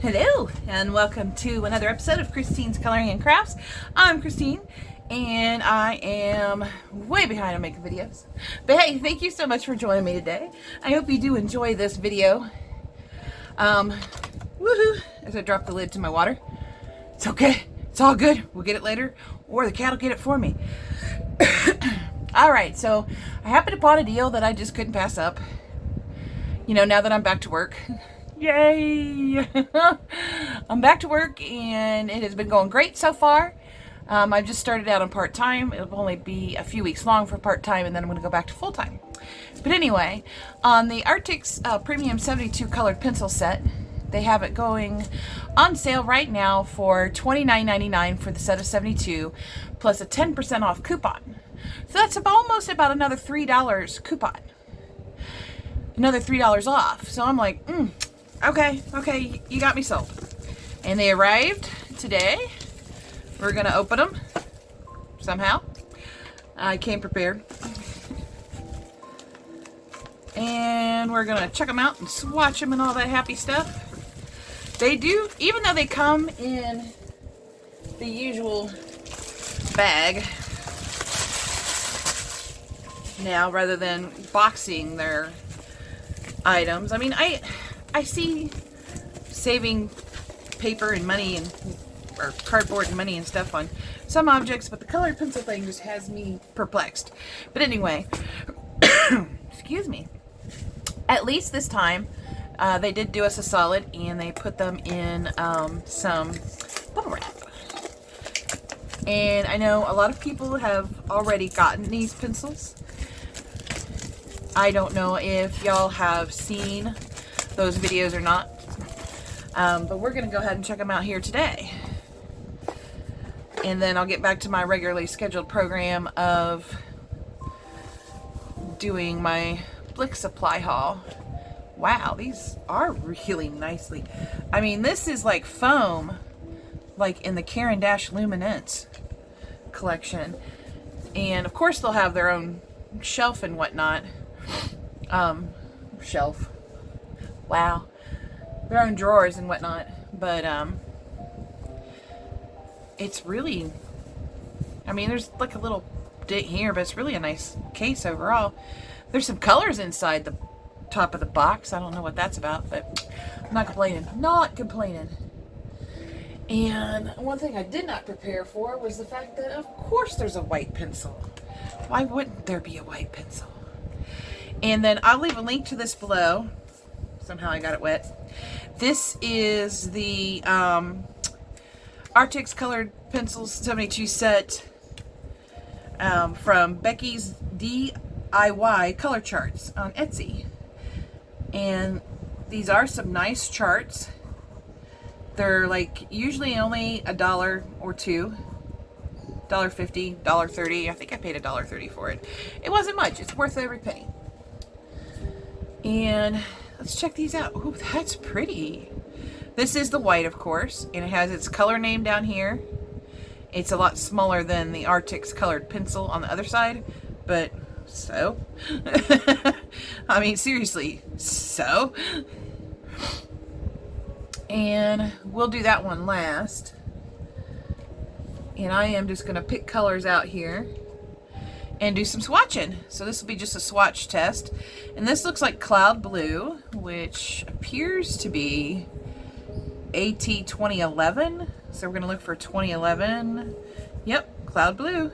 Hello and welcome to another episode of Christine's Coloring and Crafts. I'm Christine and I am way behind on making videos. But hey, thank you so much for joining me today. I hope you do enjoy this video. Woohoo! As I drop the lid to my water. It's okay. It's all good. We'll get it later or the cat will get it for me. Alright, so I happened upon a deal that I just couldn't pass up. You know, now that I'm back to work. Yay! I'm back to work and it has been going great so far. I've just started out on part-time. It'll only be a few weeks long for part-time and then I'm going to go back to full-time. But anyway, on the Arrtx Premium 72 colored pencil set, they have it going on sale right now for $29.99 for the set of 72 plus a 10% off coupon. So that's almost about another $3 coupon. Another $3 off. So I'm like, okay, you got me sold. And they arrived today. We're gonna open them somehow. I came prepared. And we're gonna check them out and swatch them and all that happy stuff. They do, even though they come in the usual bag now rather than boxing their items. I mean, I see saving paper and money or cardboard and money and stuff on some objects, but the colored pencil thing just has me perplexed. But anyway, excuse me. At least this time, they did do us a solid and they put them in some bubble wrap. And I know a lot of people have already gotten these pencils. I don't know if y'all have seen those videos or not, but we're going to go ahead and check them out here today. And then I'll get back to my regularly scheduled program of doing my Blick supply haul. Wow, these are really nicely. I mean, this is like foam, like in the Caran d'Ache Luminance collection. And of course they'll have their own shelf and whatnot. Shelf. Wow. Their own drawers and whatnot. But, it's really, I mean, there's like a little dent here, but it's really a nice case overall. There's some colors inside the top of the box. I don't know what that's about, but I'm not complaining. Not complaining. And one thing I did not prepare for was the fact that, of course, there's a white pencil. Why wouldn't there be a white pencil? And then I'll leave a link to this below. Somehow I got it wet. This is the Arrtx Colored Pencils 72 set from Becky's DIY Color Charts on Etsy. And these are some nice charts. They're like usually only $1 or $2. $1.50, $1.30. I think I paid $1.30 for it. It wasn't much. It's worth every penny. And let's check these out. Ooh, that's pretty. This is the white, of course, and it has its color name down here. It's a lot smaller than the Arrtx colored pencil on the other side, but so. I mean, seriously, so. And we'll do that one last. And I am just going to pick colors out here and do some swatching. So this will be just a swatch test. And this looks like Cloud Blue, which appears to be AT 2011. So we're going to look for 2011. Yep, Cloud Blue.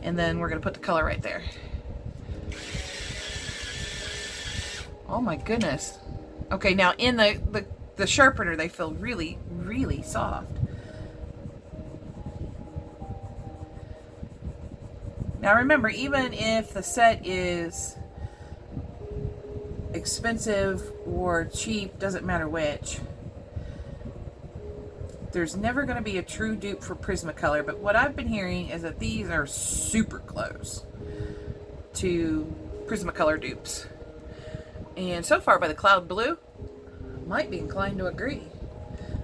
And then we're going to put the color right there. Oh my goodness. Okay, now in the sharpener, they feel really, really soft. Now remember, even if the set is expensive or cheap, doesn't matter which, there's never going to be a true dupe for Prismacolor, but what I've been hearing is that these are super close to Prismacolor dupes. And so far by the Cloud Blue, might be inclined to agree.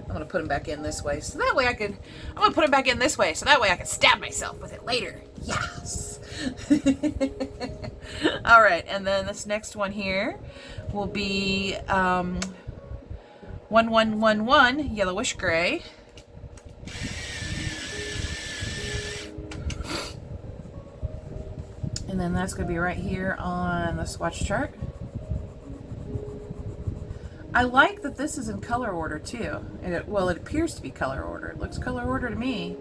I'm going to put them back in this way, so that way I'm going to put them back in this way, so that way I can stab myself with it later. Yes! Alright, and then this next one here will be 1111 yellowish gray. And then that's going to be right here on the swatch chart. I like that this is in color order too. And well, it appears to be color order. It looks color order to me.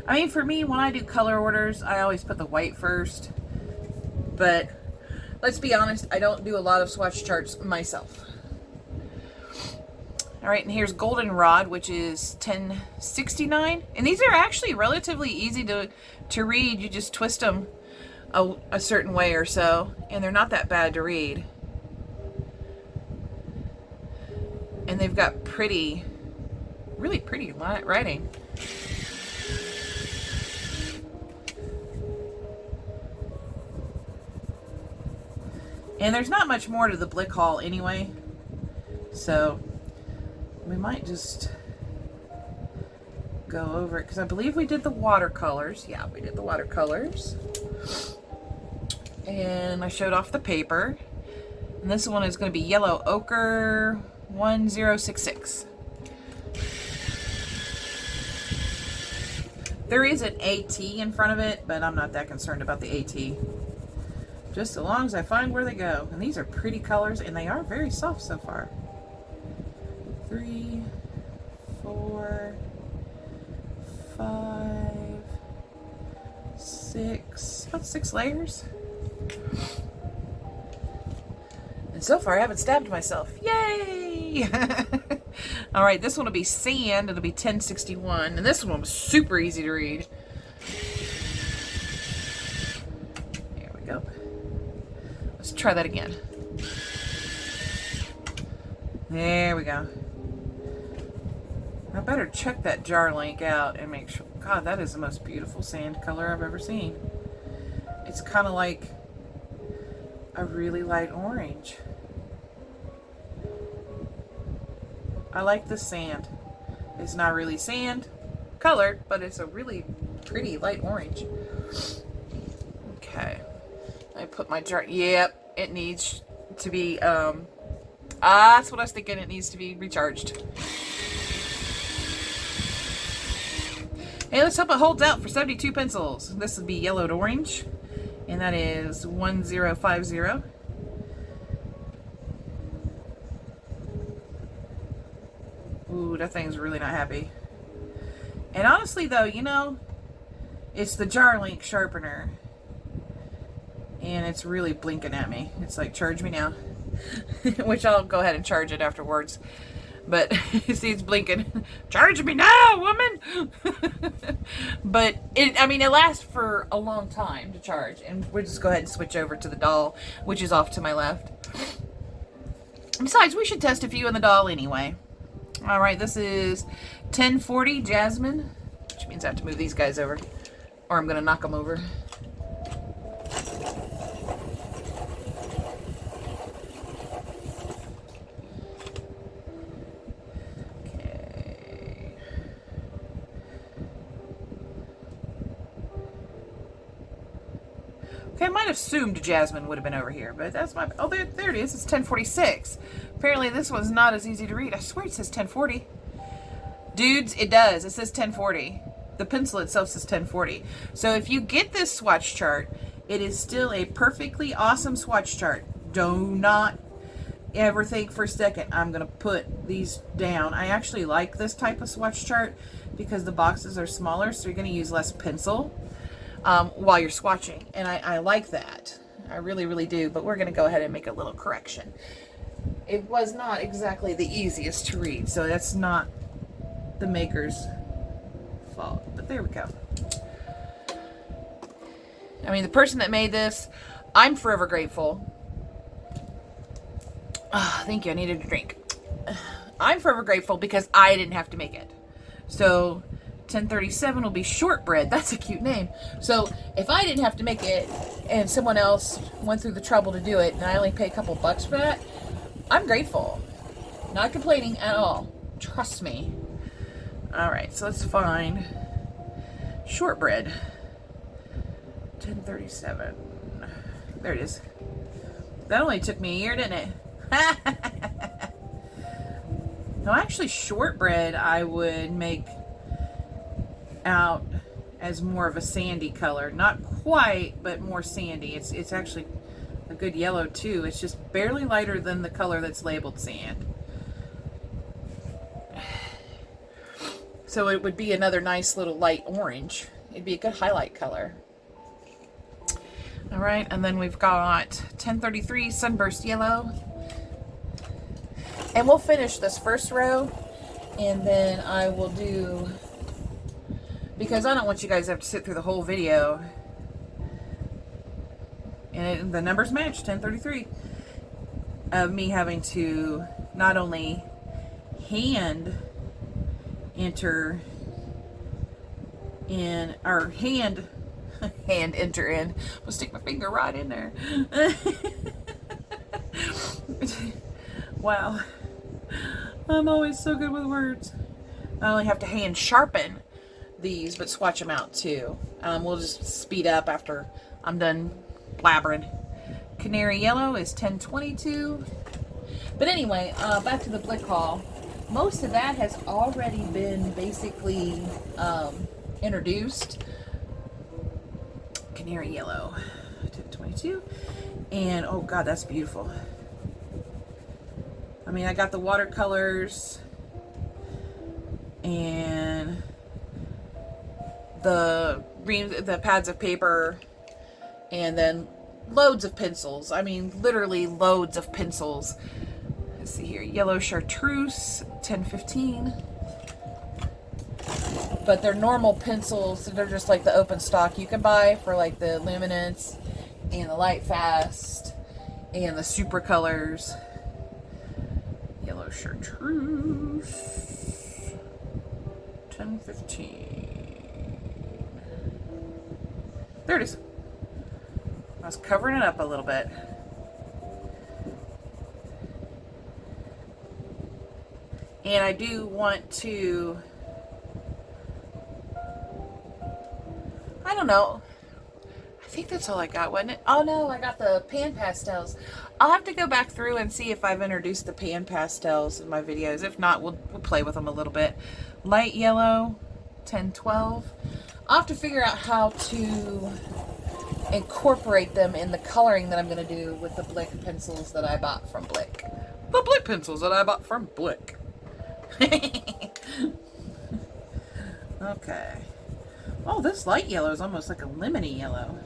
I mean, for me, when I do color orders, I always put the white first. But let's be honest, I don't do a lot of swatch charts myself. All right, and here's Goldenrod, which is 1069. And these are actually relatively easy to read. You just twist them a certain way or so, and they're not that bad to read. And they've got pretty, really pretty writing. And there's not much more to the Blick haul anyway, so we might just go over it, because I believe we did the watercolors. Yeah, we did the watercolors. And I showed off the paper. And this one is going to be Yellow Ochre 1066. There is an AT in front of it, but I'm not that concerned about the AT. Just as long as I find where they go. And these are pretty colors, and they are very soft so far. 3, 4, 5, 6, about 6 layers. And so far I haven't stabbed myself. Yay! All right, this one will be Sand. It'll be 1061. And this one was super easy to read. There we go. Let's try that again. There we go. I better check that jar link out and make sure. God, that is the most beautiful sand color I've ever seen. It's kind of like a really light orange. I like the sand. It's not really sand colored, but it's a really pretty light orange. Okay. I put my jar. Yep, it needs to be, that's what I was thinking. It needs to be recharged. Hey, let's hope it holds out for 72 pencils. This would be yellow to orange, and that is 1050. Ooh, that thing's really not happy. And honestly, though, you know, it's the jar link sharpener, and it's really blinking at me. It's like, charge me now. Which I'll go ahead and charge it afterwards. But you see, it's blinking. Charge me now, woman! But I mean, it lasts for a long time to charge. And we'll just go ahead and switch over to the doll, which is off to my left. Besides, we should test a few in the doll anyway. All right, this is 1040 Jasmine, which means I have to move these guys over, or I'm going to knock them over. Okay, I might have assumed Jasmine would have been over here, but that's my... Oh, there it is. It's 1046. Apparently, this one's not as easy to read. I swear it says 1040. Dudes, it does. It says 1040. The pencil itself says 1040. So if you get this swatch chart, it is still a perfectly awesome swatch chart. Do not ever think for a second I'm going to put these down. I actually like this type of swatch chart because the boxes are smaller, so you're going to use less pencil while you're swatching, and I like that. I really, really do, but we're going to go ahead and make a little correction. It was not exactly the easiest to read, so that's not the maker's fault, but there we go. I mean, the person that made this, I'm forever grateful. Thank you, I needed a drink. I'm forever grateful because I didn't have to make it. So 1037 will be Shortbread. That's a cute name. So if I didn't have to make it and someone else went through the trouble to do it and I only pay a couple bucks for that, I'm grateful. Not complaining at all. Trust me. Alright, so let's find Shortbread. 1037. There it is. That only took me a year, didn't it? Now actually shortbread I would make out as more of a sandy color. Not quite, but more sandy. It's actually a good yellow too. It's just barely lighter than the color that's labeled sand. So it would be another nice little light orange. It'd be a good highlight color. All right, and then we've got 1033 Sunburst Yellow. And we'll finish this first row, and then I will do, because I don't want you guys to have to sit through the whole video. And the numbers match, 1033, of me having to not only hand enter in, or hand enter in. I'll stick my finger right in there. Wow. I'm always so good with words. I only have to hand sharpen these, but swatch them out too. We'll just speed up after I'm done blabbering. Canary Yellow is 1022. But anyway, back to the Blick haul. Most of that has already been basically introduced. Canary Yellow, 1022. And oh God, that's beautiful. I mean, I got the watercolors and the pads of paper, and then loads of pencils. I mean, literally loads of pencils. Let's see here, Yellow Chartreuse, 1015. But they're normal pencils. They're just like the open stock you can buy for like the Luminance and the Light Fast and the Super Colors. Yellow Chartreuse, 1015. There it is. I was covering it up a little bit. And I do want to, I don't know. I think that's all I got, wasn't it? Oh no, I got the pan pastels. I'll have to go back through and see if I've introduced the pan pastels in my videos. If not, we'll play with them a little bit. Light Yellow, 1012. I'll have to figure out how to incorporate them in the coloring that I'm going to do with the Blick pencils that I bought from Blick. The Blick pencils that I bought from Blick. Okay. Oh, this light yellow is almost like a lemony yellow.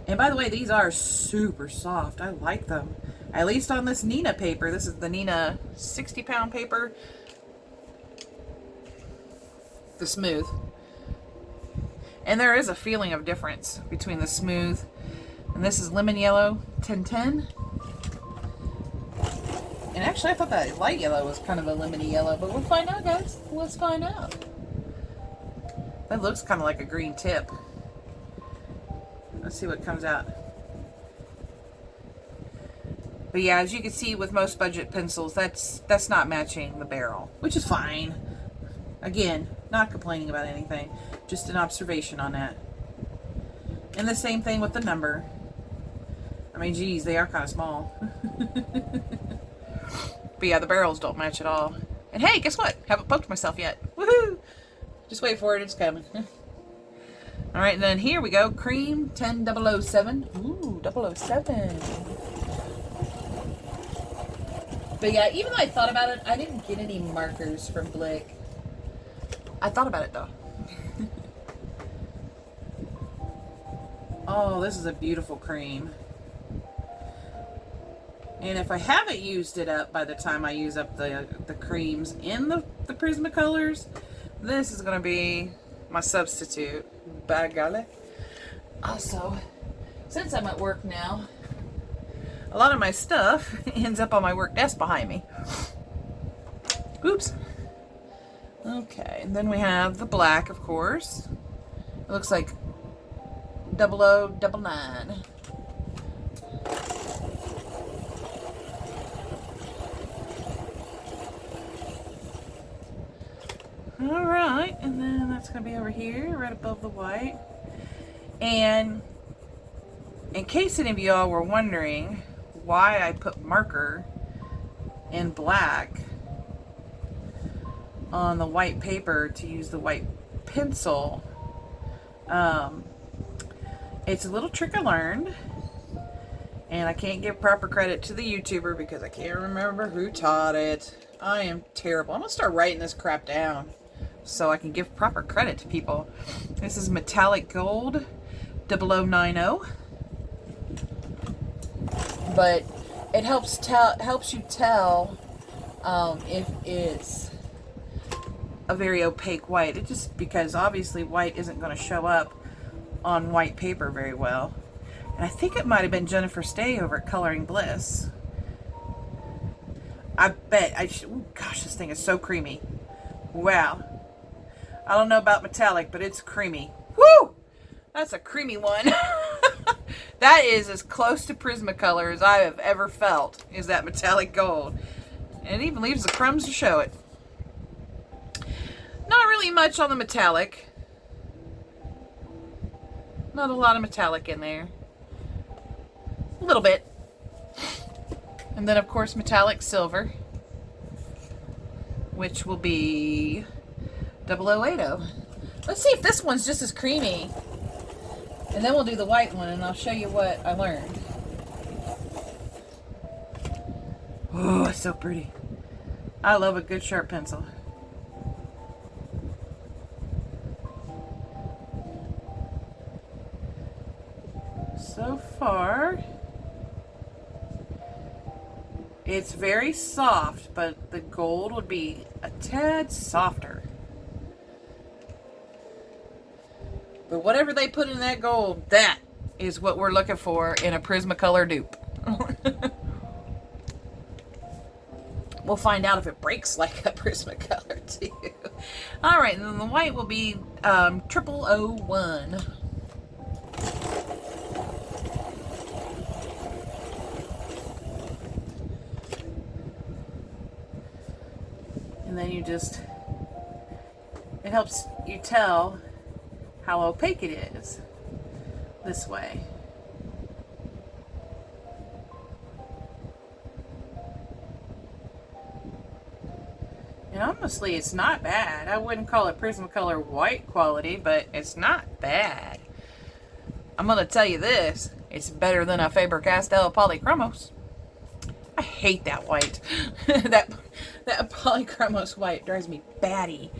And by the way, these are super soft. I like them. At least on this Nina paper. This is the Nina 60-pound paper. The smooth. And there is a feeling of difference between the smooth and this is lemon yellow, 1010. And actually, I thought that light yellow was kind of a lemony yellow, but we'll find out, guys. Let's find out. That looks kind of like a green tip. Let's see what comes out. But yeah, as you can see with most budget pencils, that's not matching the barrel, which is fine. Again, not complaining about anything, just an observation on that. And the same thing with the number. I mean, geez, they are kind of small. But yeah, the barrels don't match at all. And hey, guess what? Haven't poked myself yet. Woohoo! Just wait for it, it's coming. Alright, and then here we go. Cream 10007. Ooh, 007. But yeah, even though I thought about it, I didn't get any markers from Blick. I thought about it though. Oh, this is a beautiful cream. And if I haven't used it up by the time I use up the creams in the Prismacolors, this is going to be my substitute. By golly. Also, since I'm at work now, a lot of my stuff ends up on my work desk behind me. Oops. Okay, and then we have the black, of course. It looks like 0099. Alright, and then that's going to be over here, right above the white. And in case any of y'all were wondering why I put marker in black on the white paper to use the white pencil. It's a little trick I learned, and I can't give proper credit to the YouTuber because I can't remember who taught it. I am terrible. I'm gonna start writing this crap down so I can give proper credit to people. This is metallic gold 0090, but it helps you tell if it's a very opaque white. It just, because obviously white isn't going to show up on white paper very well. And I think it might have been Jennifer Stay over at Coloring Bliss. I bet. Oh gosh, this thing is so creamy. Wow. I don't know about metallic, but it's creamy. Woo! That's a creamy one. That is as close to Prismacolor as I have ever felt, is that metallic gold. And it even leaves the crumbs to show it. Not really much on the metallic. Not a lot of metallic in there. A little bit. And then of course metallic silver, which will be 0080. Let's see if this one's just as creamy. And then we'll do the white one and I'll show you what I learned. Oh, it's so pretty. I love a good sharp pencil. So far, it's very soft, but the gold would be a tad softer. But whatever they put in that gold, that is what we're looking for in a Prismacolor dupe. We'll find out if it breaks like a Prismacolor too. Alright, and then the white will be 0001. And then you just, it helps you tell how opaque it is this way. And honestly, it's not bad. I wouldn't call it Prismacolor white quality, but it's not bad. I'm going to tell you this, it's better than a Faber-Castell Polychromos. I hate that white. that Polychromos white drives me batty.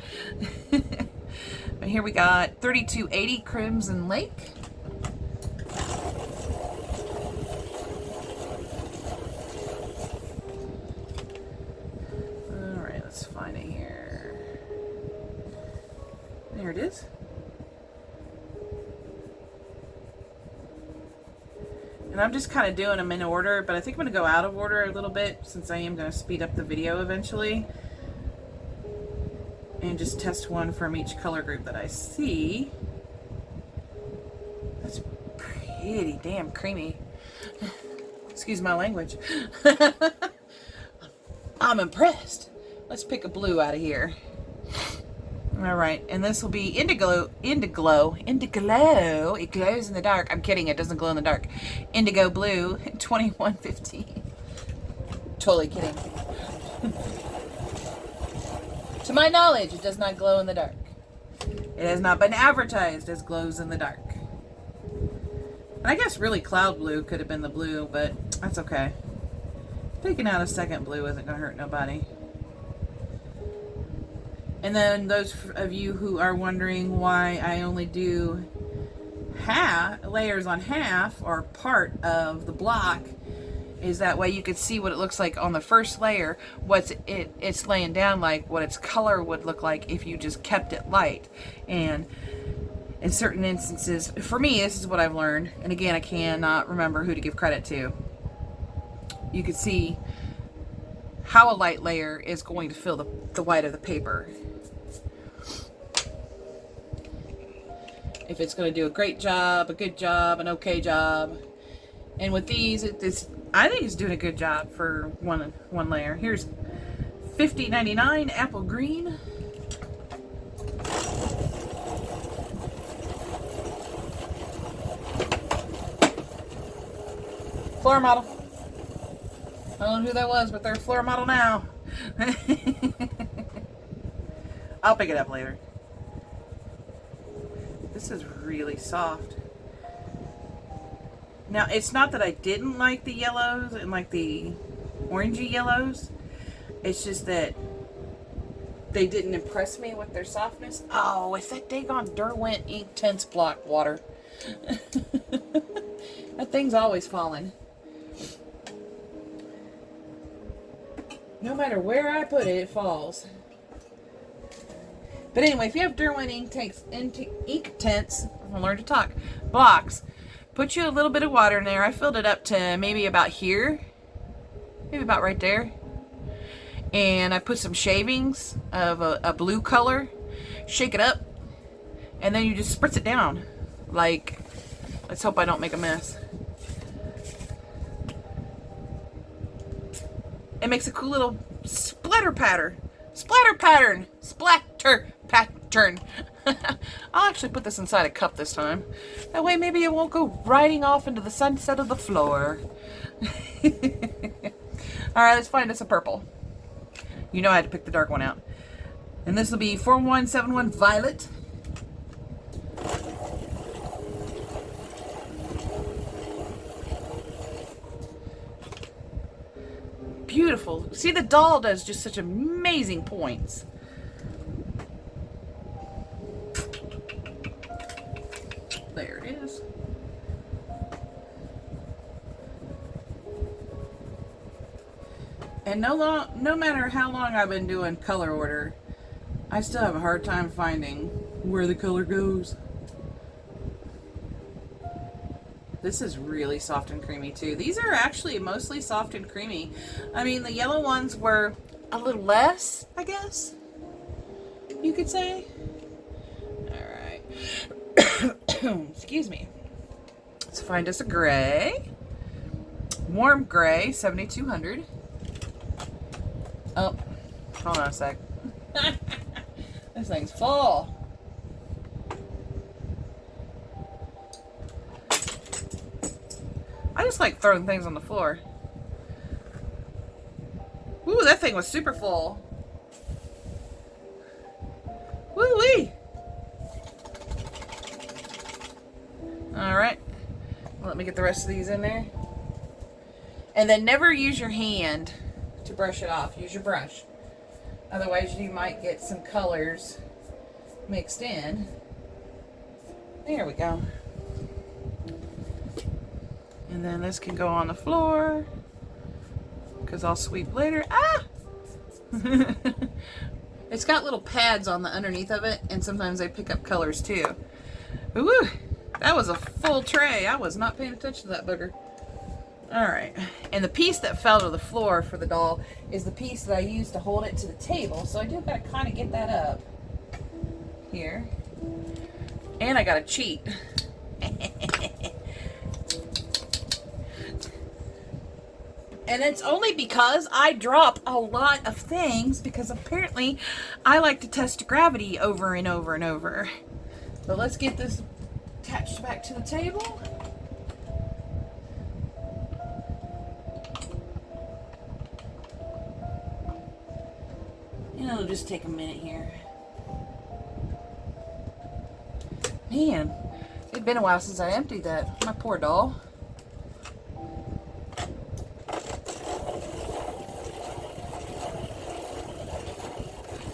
And here we got 3280 Crimson Lake. Alright, let's find it here. There it is. And I'm just kind of doing them in order, but I think I'm going to go out of order a little bit since I am going to speed up the video eventually. And just test one from each color group that I see. That's pretty damn creamy. Excuse my language. I'm impressed. Let's pick a blue out of here. Alright, and this will be Indiglo. It glows in the dark. I'm kidding, it doesn't glow in the dark. Indigo Blue 2115. Totally kidding. To my knowledge, it does not glow in the dark. It has not been advertised as glows in the dark. And I guess really Cloud Blue could have been the blue, but that's okay. Taking out a second blue isn't going to hurt nobody. And then those of you who are wondering why I only do layers on half or part of the block, is that way you could see what it looks like on the first layer, it's laying down like, what its color would look like if you just kept it light. And in certain instances, for me, this is what I've learned, and again, I cannot remember who to give credit to. You can see how a light layer is going to fill the white of the paper. If it's going to do a great job, a good job, an okay job. And with these, I think it's doing a good job for one layer. Here's 5099 Apple Green. Floor model. I don't know who that was, but they're a floor model now. I'll pick it up later. This is really soft. Now, it's not that I didn't like the yellows and like the orangey yellows. It's just that they didn't impress me with their softness. Oh, it's that daggone Derwent Ink Tense Block water. That thing's always falling. No matter where I put it, it falls. But anyway, if you have Derwent Ink Tense, I'm gonna learn to talk, blocks, put you a little bit of water in there. I filled it up to maybe about here. Maybe about right there. And I put some shavings of a blue color. Shake it up. And then you just spritz it down. Like, let's hope I don't make a mess. It makes a cool little splatter pattern. Splatter pattern. Splatter pattern. I'll actually put this inside a cup this time. That way maybe it won't go riding off into the sunset of the floor. Alright, let's find us a purple. You know I had to pick the dark one out. And this will be 4171 Violet. Beautiful. See, the doll does just such amazing points. There it is. And no matter how long I've been doing color order, I still have a hard time finding where the color goes. This is really soft and creamy too. These are actually mostly soft and creamy. I mean, the yellow ones were a little less, I guess you could say. Alright. Excuse me. Let's find us a gray. Warm gray, 7200. Oh, hold on a sec. This thing's full. I just like throwing things on the floor. Ooh, that thing was super full. Woo-wee. Alright. Well, let me get the rest of these in there. And then never use your hand to brush it off. Use your brush. Otherwise you might get some colors mixed in. There we go. And then this can go on the floor because I'll sweep later. Ah! It's got little pads on the underneath of it, and sometimes they pick up colors too. Ooh, that was a full tray. I was not paying attention to that booger. Alright, and the piece that fell to the floor for the doll is the piece that I used to hold it to the table, so I do gotta kind of get that up here. And I gotta cheat. And it's only because I drop a lot of things, because apparently I like to test gravity over and over and over. But let's get this attached back to the table. And it'll just take a minute here. Man, it'd been a while since I emptied that. My poor doll.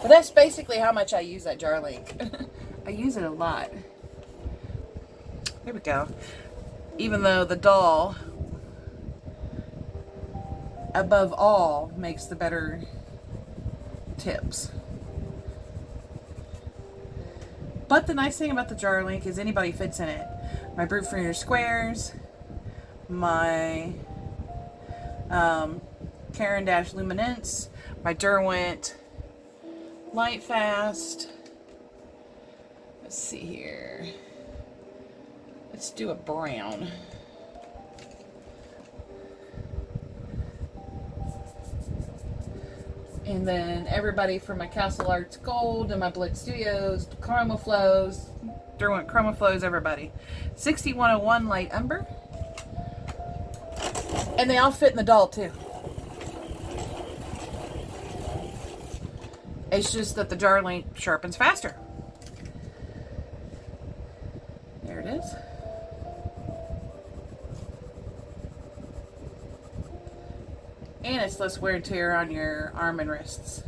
But that's basically how much I use that jar link. I use it a lot. There we go. Even though the doll, above all, makes the better tips. But the nice thing about the jar link is anybody fits in it. My Brute Freer squares, my Caran Dash Luminance, my Derwent Light Fast. Let's see here. Let's do a brown. And then everybody from my Castle Arts Gold and my Blitz Studios, Chroma Flows, Derwent Chroma Flows, everybody. 6101 Light Umber. And they all fit in the doll too. It's just that the jar link sharpens faster. There it is. And it's less wear and tear on your arm and wrists.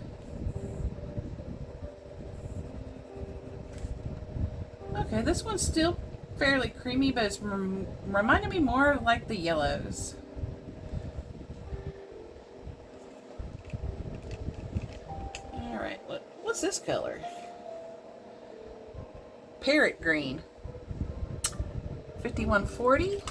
Okay, this one's still fairly creamy, but it's reminding me more of like the yellows. Alright, what's this color? Parrot green. 5140.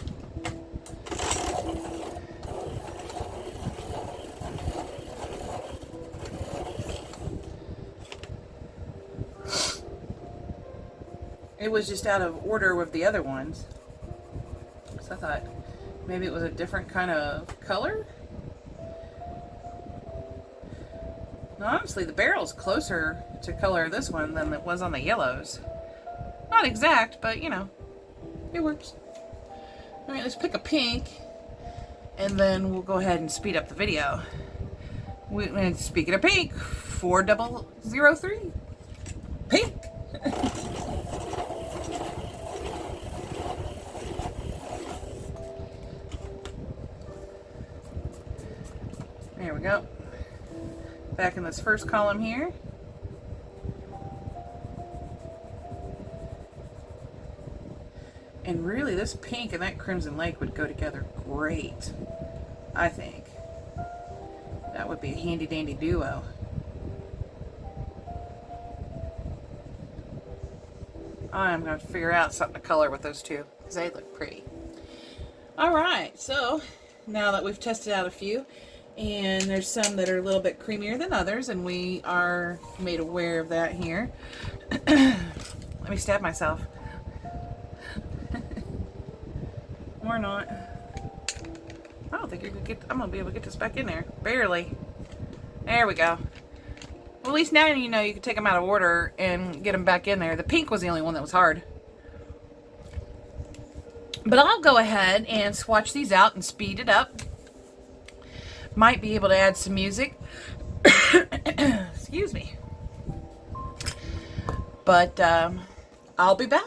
It was just out of order with the other ones. So I thought maybe it was a different kind of color. Now, honestly, the barrel's closer to color of this one than it was on the yellows. Not exact, but you know, it works. All right, let's pick a pink, and then we'll go ahead and speed up the video. And speaking of pink, 4003. Pink! There we go. Back in this first column here. And really, this pink and that Crimson Lake would go together great, I think. That would be a handy dandy duo. I'm going to figure out something to color with those two because they look pretty. Alright, so now that we've tested out a few, and there's some that are a little bit creamier than others, and we are made aware of that here. Let me stab myself. Or not. I don't think I'm gonna be able to get this back in there. Barely. There we go. Well, at least now you know you can take them out of order and get them back in there. The pink was the only one that was hard. But I'll go ahead and swatch these out and speed it up. Might be able to add some music. Excuse me. But I'll be back.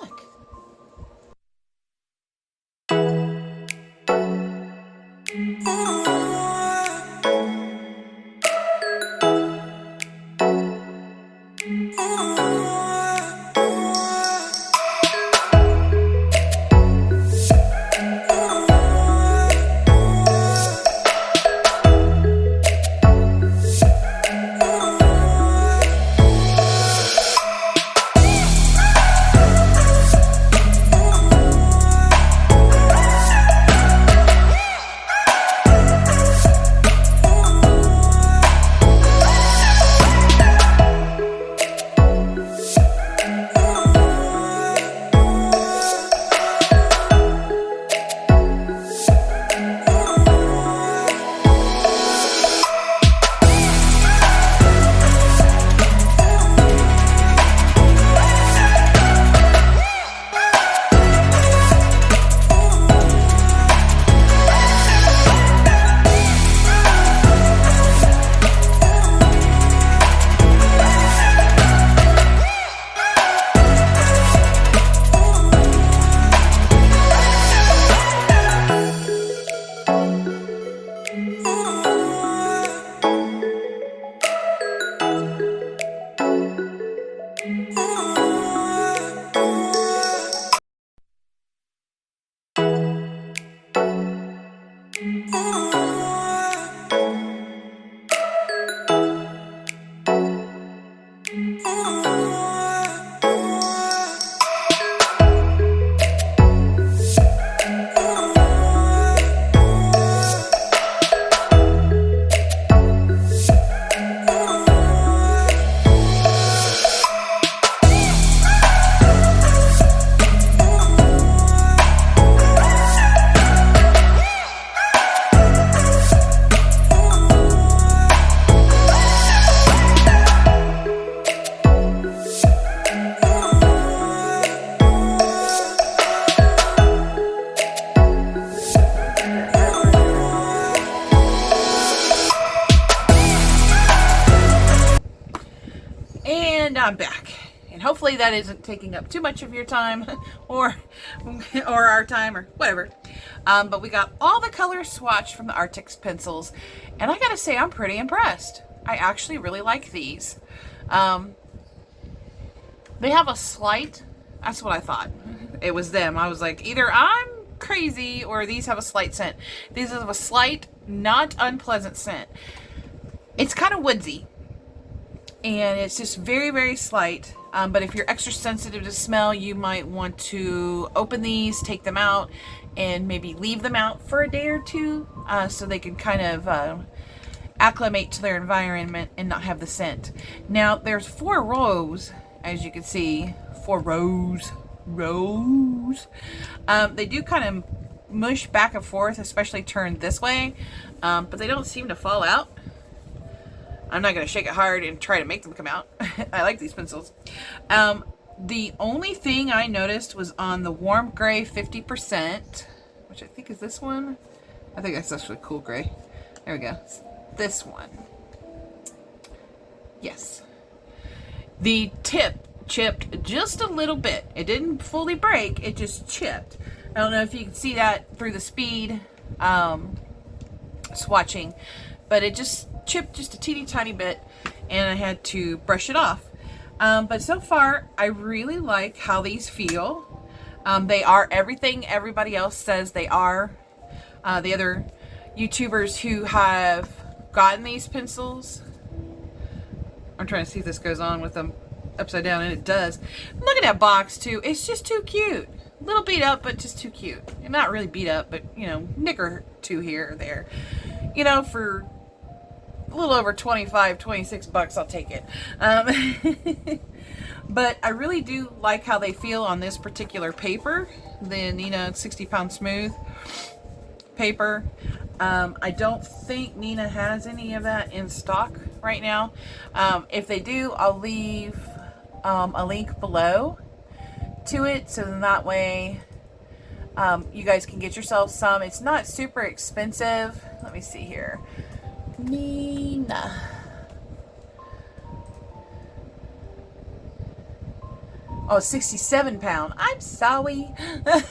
And I'm back. And hopefully that isn't taking up too much of your time or our time or whatever. But we got all the colors swatched from the Arrtx pencils. And I gotta say, I'm pretty impressed. I actually really like these. They have a slight, that's what I thought. It was them. I was like, either I'm crazy or these have a slight scent. These have a slight, not unpleasant scent. It's kind of woodsy. And it's just very, very slight. But if you're extra sensitive to smell, you might want to open these, take them out, and maybe leave them out for a day or two so they can kind of acclimate to their environment and not have the scent. Now, there's 4 rows, as you can see. 4 rows. They do kind of mush back and forth, especially turned this way, but they don't seem to fall out. I'm not going to shake it hard and try to make them come out. I like these pencils. The only thing I noticed was on the warm gray 50%, which I think is this one. I think that's actually cool gray. There we go. It's this one. Yes. The tip chipped just a little bit. It didn't fully break. It just chipped. I don't know if you can see that through the speed swatching, but it just chipped just a teeny tiny bit and I had to brush it off. But so far, I really like how these feel. They are everything everybody else says they are. The other YouTubers who have gotten these pencils. I'm trying to see if this goes on with them upside down, and it does. Look at that box too. It's just too cute. A little beat up, but just too cute. And not really beat up, but you know, nick or two here or there. You know, for a little over 25, 26 bucks, I'll take it. But I really do like how they feel on this particular paper. The Nina 60-pound smooth paper. I don't think Nina has any of that in stock right now. If they do, I'll leave a link below to it, so then that way you guys can get yourself some. It's not super expensive. Let me see here. Nina. Oh, 67-pound. I'm sorry. Let's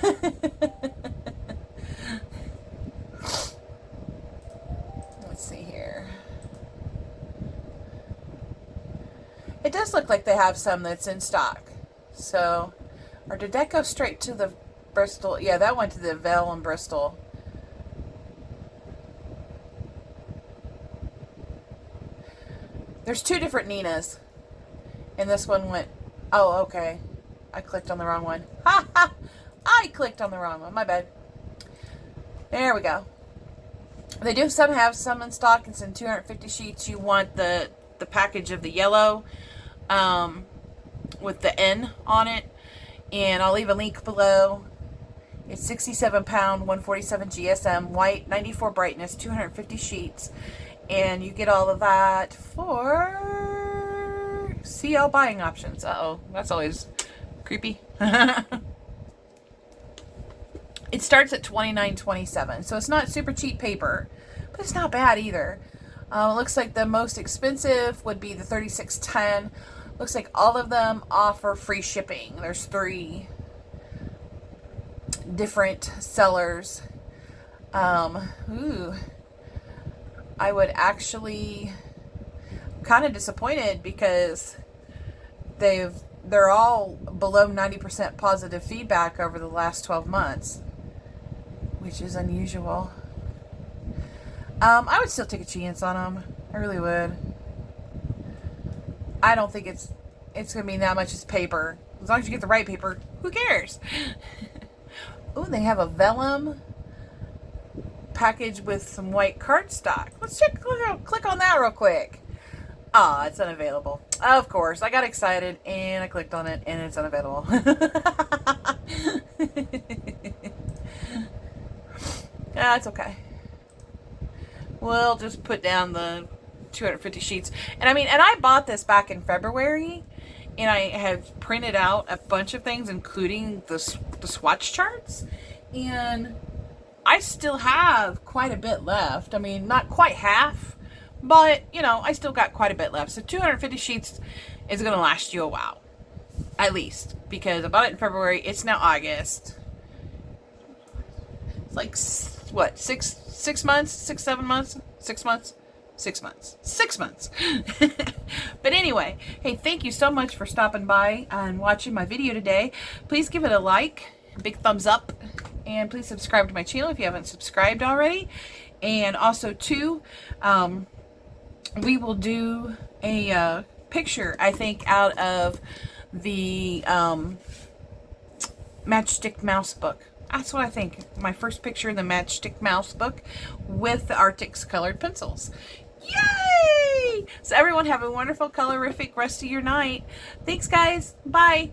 see here. It does look like they have some that's in stock. So, or did that go straight to the Bristol? Yeah, that went to the Vale and Bristol. There's 2 different Ninas. And this one went, oh, okay. I clicked on the wrong one. Ha ha! I clicked on the wrong one. My bad. There we go. They do have some in stock. It's in 250 sheets. You want the package of the yellow with the N on it. And I'll leave a link below. It's 67 pound, 147 GSM, white, 94 brightness, 250 sheets. And you get all of that for CL buying options. Uh-oh, that's always creepy. It starts at $29.27, so it's not super cheap paper, but it's not bad either. It looks like the most expensive would be the 3610. Looks like all of them offer free shipping. There's 3 different sellers. I would actually kind of disappointed because they're all below 90% positive feedback over the last 12 months, which is unusual. I would still take a chance on them. I really would. I don't think it's going to be that much as paper. As long as you get the right paper, who cares? Oh, they have a vellum package with some white cardstock. Let's click on that real quick. Ah, it's unavailable. Of course, I got excited and I clicked on it and it's unavailable. That's okay. We'll just put down the 250 sheets. And I bought this back in February, and I have printed out a bunch of things, including the swatch charts, and I still have quite a bit left. Not quite half, but I still got quite a bit left. So 250 sheets is going to last you a while. At least. Because I bought it in February. It's now August. It's like, what, 6 months? 6, 7 months? 6 months? 6 months. 6 months. But anyway, hey, thank you so much for stopping by and watching my video today. Please give it a like, big thumbs up, and please subscribe to my channel if you haven't subscribed already. And also, too, we will do a picture, I think, out of the Matchstick Mouse book. That's what I think. My first picture in the Matchstick Mouse book with the Arrtx colored pencils. Yay! So everyone have a wonderful, colorific rest of your night. Thanks, guys. Bye.